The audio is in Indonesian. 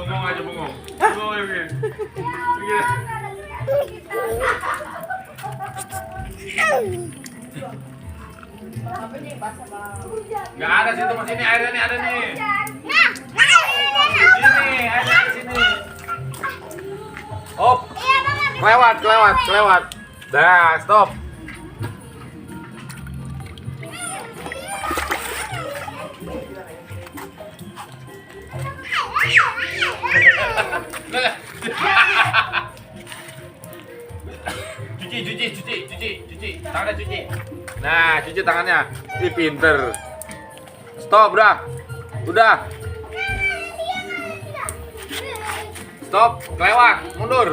Bengong aja, bengong. Bengong ya, Vin. Gak ada situ, Mas. Ini airnya nih, ada nih. Sini, airnya di sini. Hop. Kelewat. Dah, stop. Cuci. Tangannya cuci. Nah, cuci tangannya. Ih, pinter. Stop, udah. Stop, kelewat. Mundur.